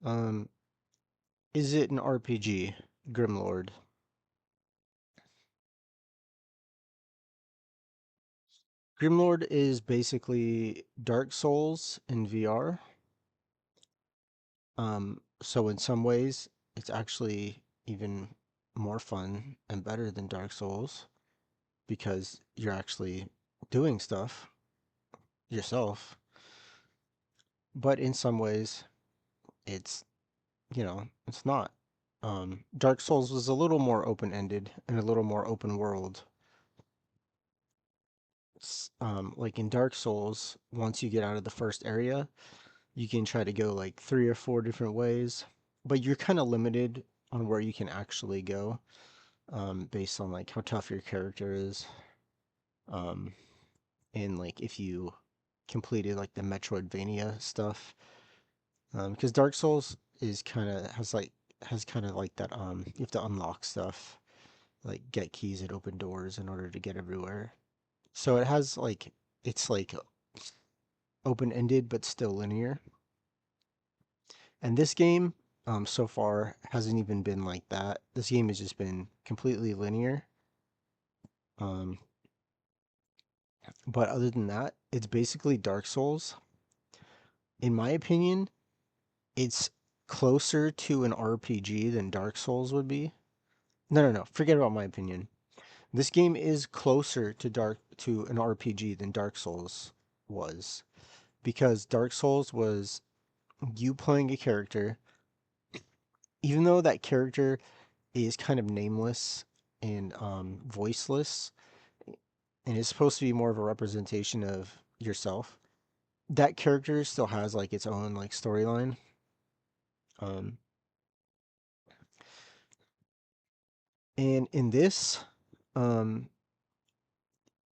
Um, is it an RPG? Grimlord. Grimlord is basically Dark Souls in VR. So in some ways, it's actually even more fun and better than Dark Souls because you're actually doing stuff yourself. But in some ways, it's, it's not. Dark Souls was a little more open-ended and a little more open world. Like in Dark Souls, once you get out of the first area, you can try to go like three or four different ways, but you're kind of limited on where you can actually go, based on like how tough your character is, um, and like if you completed like the Metroidvania stuff, because Dark Souls is kind of has kind of like that. You have to unlock stuff, like get keys and open doors in order to get everywhere. So it has like it's like open-ended but still linear. And this game, so far hasn't even been like that. This game has just been completely linear. Um, but other than that, it's basically Dark Souls. In my opinion, it's closer to an RPG than Dark Souls would be. No, no, no. Forget about my opinion. This game is closer to an RPG than Dark Souls was, because Dark Souls was you playing a character, even though that character is kind of nameless and voiceless, and is supposed to be more of a representation of yourself. That character still has like its own like storyline. Um, and in this, um,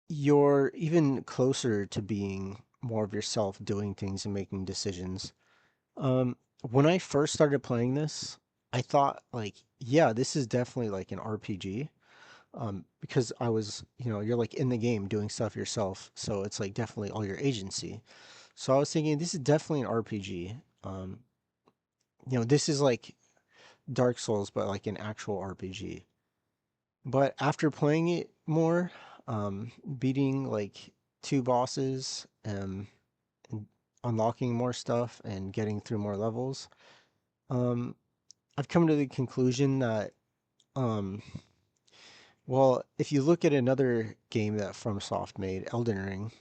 you're even closer to being more of yourself, doing things and making decisions. When I first started playing this, I thought like, yeah, this is definitely like an RPG. Because I was, you're like in the game doing stuff yourself, so it's like definitely all your agency. So I was thinking this is definitely an RPG. This is like Dark Souls, but like an actual RPG. But after playing it more, beating like two bosses, and unlocking more stuff and getting through more levels, um, I've come to the conclusion that, um, well, if you look at another game that FromSoft made, Elden Ring,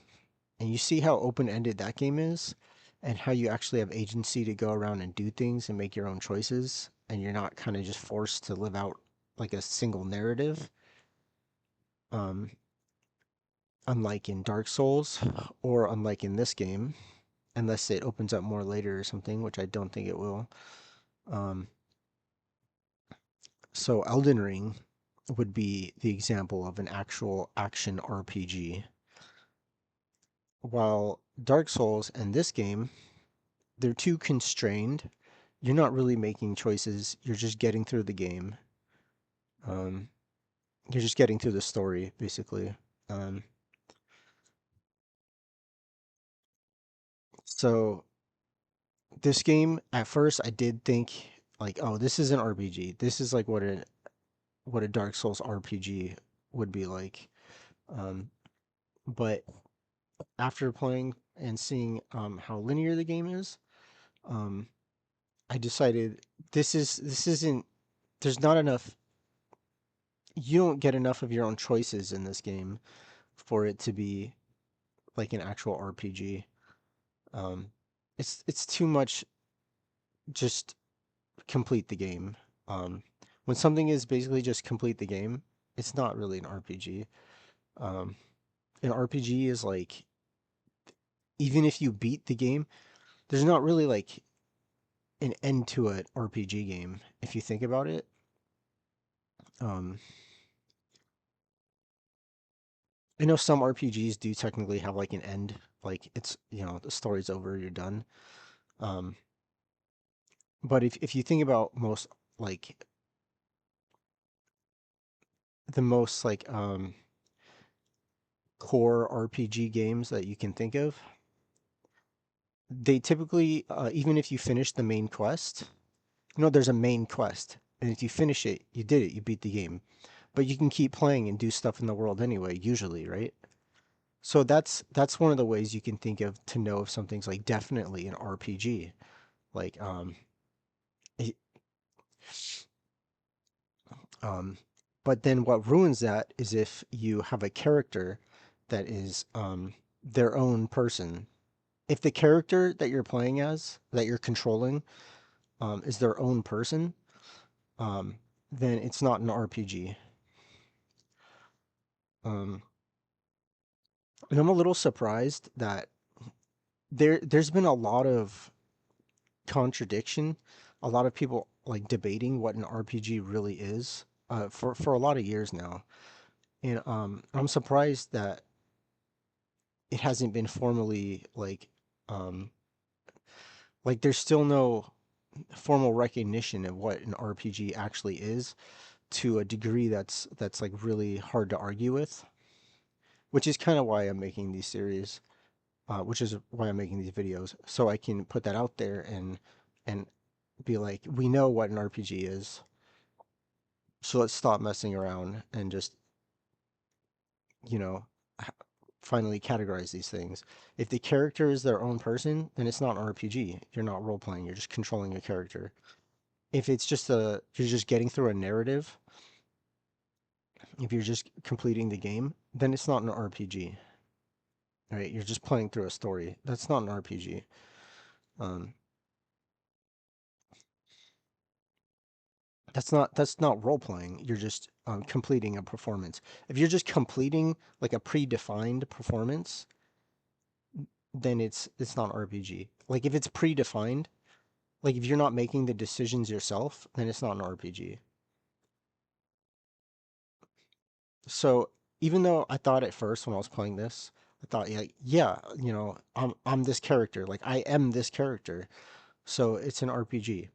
and you see how open-ended that game is, and how you actually have agency to go around and do things and make your own choices, and you're not kind of just forced to live out like a single narrative, um, unlike in Dark Souls, or unlike in this game, unless it opens up more later or something, which I don't think it will. Um, so Elden Ring would be the example of an actual action RPG, while Dark Souls and this game, they're too constrained. You're not really making choices. You're just getting through the game. Um, you're just getting through the story, basically. Um, so this game, at first, I did think like, oh, this is an RPG. This is like what a Dark Souls RPG would be like. Um, but after playing and seeing how linear the game is, um, I decided this isn't. There's not enough. You don't get enough of your own choices in this game for it to be like an actual RPG. Um, it's too much. Just complete the game. Um, when something is basically just complete the game, it's not really an RPG. Um, an RPG is like, even if you beat the game, there's not really like an end to an RPG game if you think about it. Um, I know some RPGs do technically have like an end, like it's, the story's over, you're done. Um, but if you think about like the most like core RPG games that you can think of, they typically, even if you finish the main quest, there's a main quest, and if you finish it, you did it, you beat the game. But you can keep playing and do stuff in the world anyway, usually, right? So that's one of the ways you can think of to know if something's like definitely an RPG. Like it- um but then what ruins that is if you have a character that is their own person. If the character that you're playing as, that you're controlling, is their own person, um, then it's not an RPG. Um, and I'm a little surprised that there's been a lot of contradiction, a lot of people like debating what an RPG really is for a lot of years now, and I'm surprised that it hasn't been formally um, like there's still no formal recognition of what an RPG actually is to a degree that's like really hard to argue with, which is kind of why I'm making these series, which is why I'm making these videos, so I can put that out there and be like, we know what an RPG is, so let's stop messing around and just, you know, finally categorize these things. If the character is their own person, then it's not an RPG. You're not role playing. You're just controlling a character. If it's just you're just getting through a narrative, if you're just completing the game, then it's not an RPG. Right? You're just playing through a story. That's not an RPG. Um, that's not role playing. You're just completing a performance. If you're just completing like a predefined performance, then it's not RPG. Like if it's predefined, like if you're not making the decisions yourself, then it's not an RPG. So even though I thought at first when I was playing this, I thought, yeah, yeah, I'm this character. Like I am this character. So it's an RPG.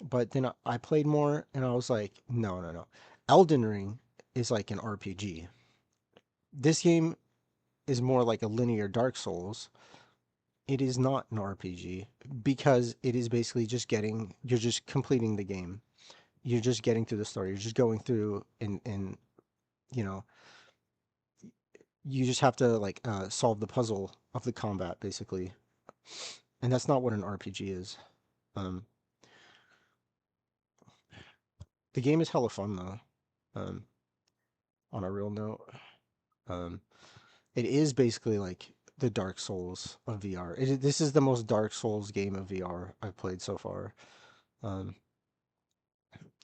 But then I played more and I was like, no, no, no. Elden Ring is like an RPG. This game is more like a linear Dark Souls. It is not an RPG because it is basically you're just completing the game. You're just getting through the story. You're just going through and you know, you just have to like solve the puzzle of the combat basically. And that's not what an RPG is. Um, the game is hella fun though. Um, on a real note. Um, It is basically like the Dark Souls of VR. This is the most Dark Souls game of VR I've played so far, um,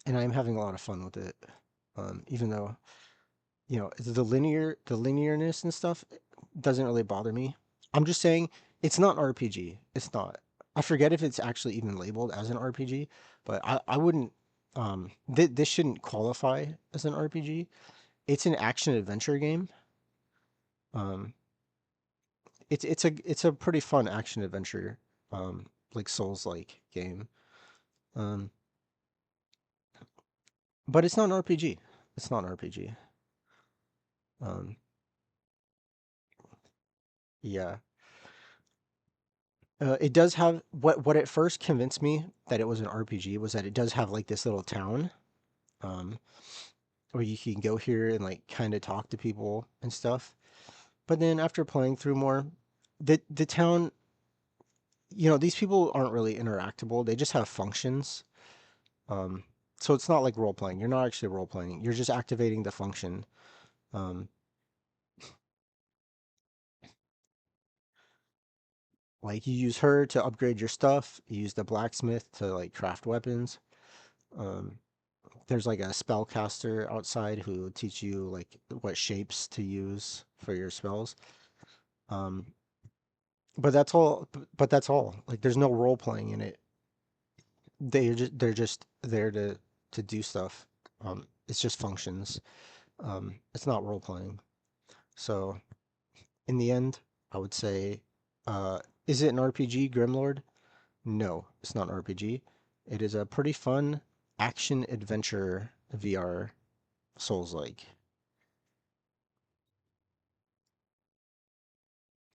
and I'm having a lot of fun with it. Even though the linearness and stuff doesn't really bother me. I'm just saying it's not an RPG. It's not. I forget if it's actually even labeled as an RPG, but I wouldn't. This shouldn't qualify as an RPG. It's an action adventure game. Um, it's a pretty fun action adventure, like Souls like game. Um, but it's not an RPG. It's not an RPG. Um, yeah. It does have what at first convinced me that it was an RPG was that it does have like this little town, um, where you can go here and like kind of talk to people and stuff. But then after playing through more, the town, these people aren't really interactable. They just have functions. Um, so it's not like role playing. You're not actually role playing. You're just activating the function. Um, like you use her to upgrade your stuff. You use the blacksmith to like craft weapons. Um, there's like a spellcaster outside who will teach you like what shapes to use for your spells. Um, but that's all. But that's all. Like there's no role playing in it. They're just there to do stuff. It's just functions. It's not role playing. So in the end, I would say, is it an RPG, Grimlord? No, it's not an RPG. It is a pretty fun action adventure VR Souls-like.